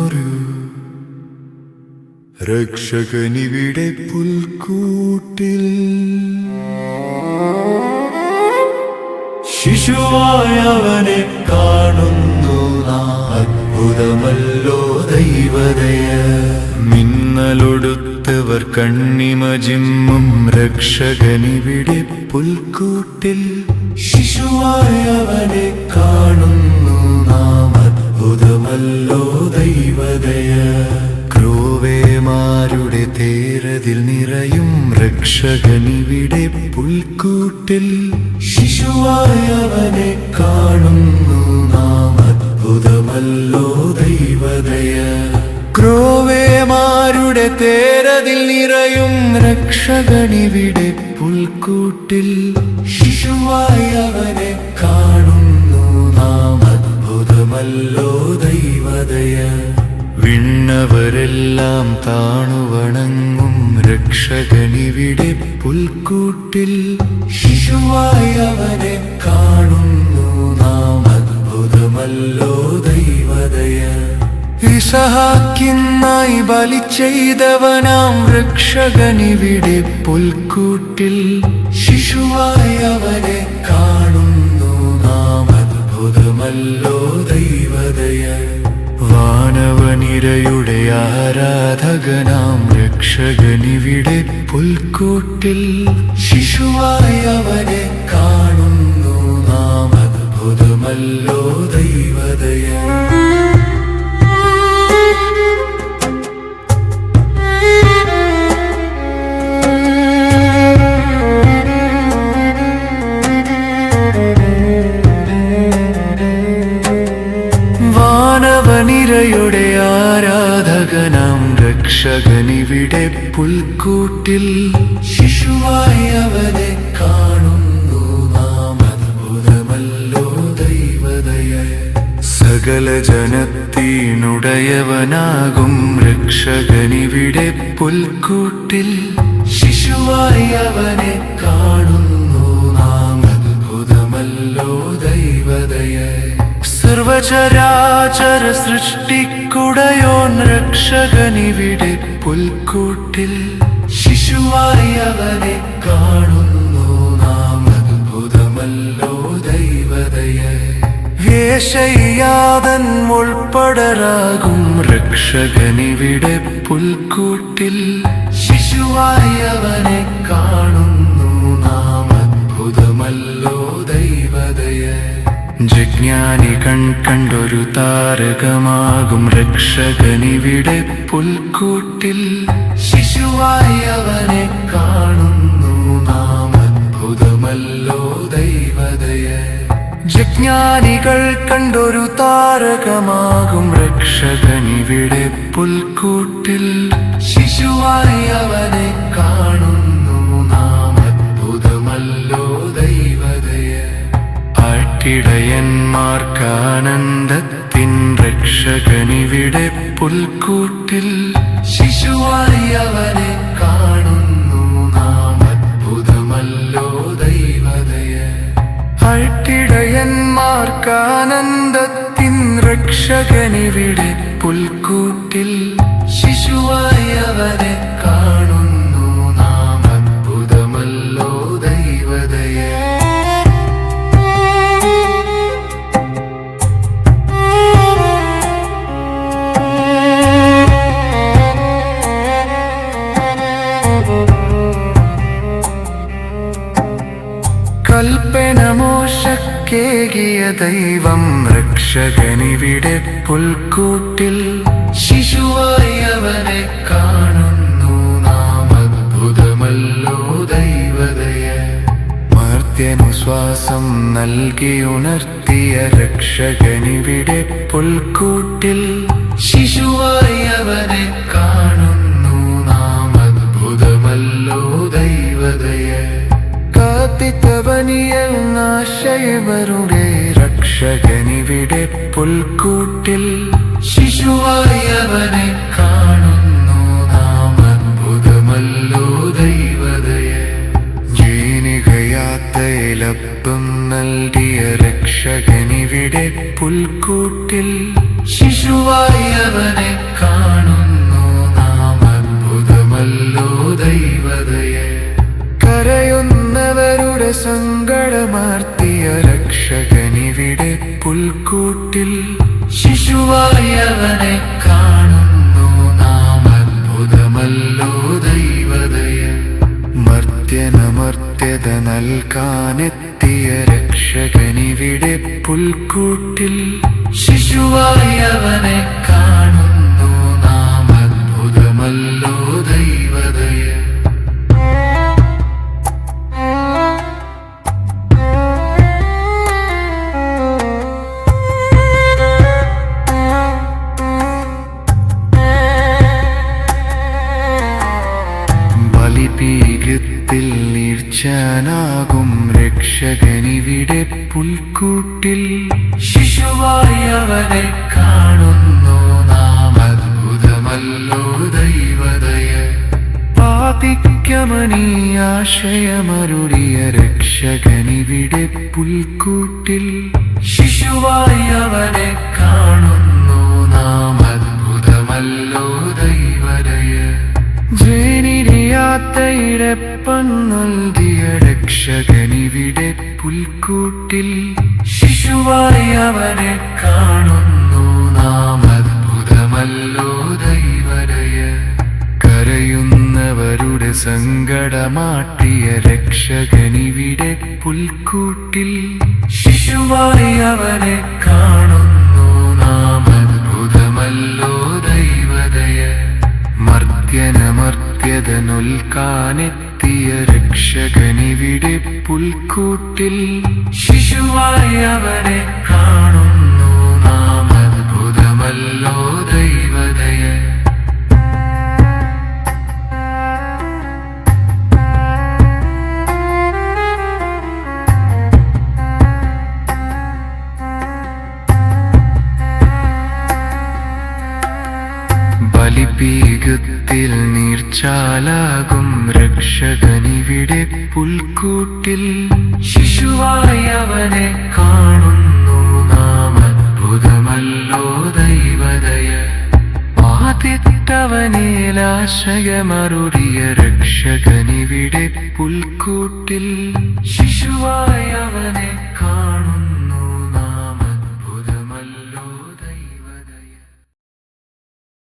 പിറന്നൊരു രക്ഷകനിവിടെ പുൽക്കൂട്ടിൽ. ശിശുവായവനെ കാണുന്നു നാം, അത്ഭുതമല്ലോ ദൈവദയ. മിന്നലൊടുത്തവർ കണ്ണിമജിമ്മും രക്ഷകനിവിടെ പുൽക്കൂട്ടിൽ. ശിശുവായവനെ കാണുന്നു നാം, അത്ഭുതമല്ലോ ദൈവദയ. ക്രോവേമാരുടെ തേരതിൽ നിറയും രക്ഷകനിവിടെ പുൽക്കൂട്ടിൽ. ശിശുവായവനെ കാണുന്നു നാം, അത്ഭുതമല്ലോ ദൈവദയ. ക്രോവേമാരുടെ തേരതിൽ നിറയും രക്ഷകനിവിടെ പുൽക്കൂട്ടിൽ. ശിശുവായവനെ കാണുന്നു നാം, അത്ഭുതമല്ലോ ദൈവദയ. വിണ്ണവരെല്ലാം താണുവണങ്ങും രക്ഷകനിവിടെ പുൽക്കൂട്ടിൽ. ശിശുവായവനെ കാണുന്നു നാം, അത്ഭുതമല്ലോ ദൈവദയ. ഇസഹാക്കിനായി ബലി ചെയ്തവനാം രക്ഷകനിവിടെ പുൽക്കൂട്ടിൽ. ശിശുവായവനെ കാണുന്നു നാം, അത്ഭുതമല്ലോ ദൈവദയ. വാനവനിരയുടെ ആരാധകനാം രക്ഷകനിവിടെ പുൽക്കൂട്ടിൽ. ശിശുവായവനെ കാണുന്നു നാം, അത്ഭുതമല്ലോ ദൈവദയ. വാനവനിരയുടെ ആരാധകനാം രക്ഷകനിവിടെ പുൽക്കൂട്ടിൽ. ശിശുവായവനെ കാണുന്നു നാം, അത്ഭുതമല്ലോ ദൈവദയ. സകല ജനത്തിനുടയവനാകും രക്ഷകനിവിടെ പുൽക്കൂട്ടിൽ. ശിശുവായവനെ കാണുന്നു നാം, അത്ഭുതമല്ലോ ദൈവദയ. സർവചരാചര സൃഷ്ടിക്കുടയോൻ രക്ഷകനിവിടെ പുൽക്കൂട്ടിൽ. ശിശുവായവനെ കാണുന്നു നാം, അത്ഭുതമല്ലോ ദൈവദയ. വേശ്യയാതൻ ഉൾപ്പെടരാകും രക്ഷകനിവിടെ പുൽക്കൂട്ടിൽ. ശിശുവായവനെ കാണുന്നു നാം, അത്ഭുതമല്ലോ ദൈവദയ. ജിജ്ഞാനി കണ്ടൊരു താരകമാകും രക്ഷകനിവിടെ പുൽക്കൂട്ടിൽ. ശിശുവായവനെ കാണുന്നു നാം, അത്ഭുതമല്ലോ ദൈവദയ. ജിജ്ഞാനികൾ കണ്ടൊരു താരകമാകും രക്ഷകനിവിടെ പുൽക്കൂട്ടിൽ. ശിശുവായവനെ കാണുന്നു നാം, അത്ഭുതമല്ലോ ദൈവദയ. ആട്ടിടയന്മാർക്കാനന്ദത്തിൻ രക്ഷകനിവിടെ പുൽക്കൂട്ടിൽ. ശിശുവായവനെ കാണുന്നു നാം, അത്ഭുതമല്ലോ ദൈവദയ. ആട്ടിടയന്മാർക്കാനന്ദത്തിൻ രക്ഷകനിവിടെ പുൽക്കൂട്ടിൽ. ശിശുവായവനെ കാണുന്നു നാം, അത്ഭുതമല്ലോ ദൈവദയ. കൽപ്പന മോശക്കേകിയ ദൈവം രക്ഷകനിവിടെ പുൽക്കൂട്ടിൽ. ശിശുവായവനെ കാണുന്നു നാം, അത്ഭുതമല്ലോ ദൈവദയ. മർത്യനു ശ്വാസം നൽകിയുണർത്തിയ രക്ഷകനിവിടെ പുൽക്കൂട്ടിൽ. ശിശുവായവനെ കാണുന്നു നാം, അത്ഭുതമല്ലോ ദൈവദയ. കാത്തിത്തവനിയങ്ങാശയവരുടെ രക്ഷകനിവിടെ പുൽക്കൂട്ടിൽ. ശിശുവായവനെ കാണുന്നു നാം, അത്ഭുതമല്ലോ ദൈവദയ. ജീനികയാത്തയിലപ്പം നൽകിയ രക്ഷകനിവിടെ പുൽക്കൂട്ടിൽ. ശിശുവായവനെ ചാർത്തിയ രക്ഷകനിവിടെ പുൽക്കൂട്ടിൽ ശിശുവായി അവനെ കാണുന്നു നാം അത്ഭുതമല്ലോ ദൈവദയ മർത്യനമർത്യത നൽകാനെത്തിയ രക്ഷകനിവിടെ പുൽക്കൂട്ടിൽ ശിശുവായി അവനെ കാണുന്നു നാം അത്ഭുതമല്ലോ ദൈവദയ ബലിപീഠത്തിൽ നീർച്ചാനാകും രക്ഷകനിവിടെ പുൽക്കൂട്ടിൽ ശിശുവായി അവനെ കാണുന്നു നാം അത്ഭുതമല്ലോ ദൈവദയ പാപിക്കമനീയാശയമരുളിയ രക്ഷകനിവിടെ പുൽക്കൂട്ടിൽ ശിശുവായി അവനെ കാണുന്നു നാം അത്ഭുതമല്ലോ ദൈവദയ ജനിരിയാത്തയിടപ്പൻ നൽകിയ രക്ഷകനിവിടെ പുൽക്കൂട്ടിൽ ശിശുവായി അവനെ കാണുന്നു നാം അത്ഭുതമല്ലോ ദൈവദയ കരയുന്നവരുടെ സങ്കടമാട്ടിയ രക്ഷകനിവിടെ പുൽക്കൂട്ടിൽ ശിശുവായി അവനെ കാണുന്നു നാം അത്ഭുതമല്ലോ ദൈവദയ മർത്യനമർത്യത നൽകാനെത്തിയ രക്ഷകനിവിടെ പുൽക്കൂട്ടിൽ ശിശുവായി അവനെ കാണുന്നു നാം അത്ഭുതമല്ലോ ദൈവദയ ബലിപീഠത്തിൽ നീർച്ചാലാകും രക്ഷകനിവിടെ പുൽക്കൂട്ടിൽ ശിശുവായി അവനെ കാണുന്നു നാം അത്ഭുതമല്ലോ ദൈവദയ ആദിത്തവനേലാശയമരുളിയ രക്ഷകനിവിടെ പുൽക്കൂട്ടിൽ ശിശുവായി അവനെ കാണുന്നു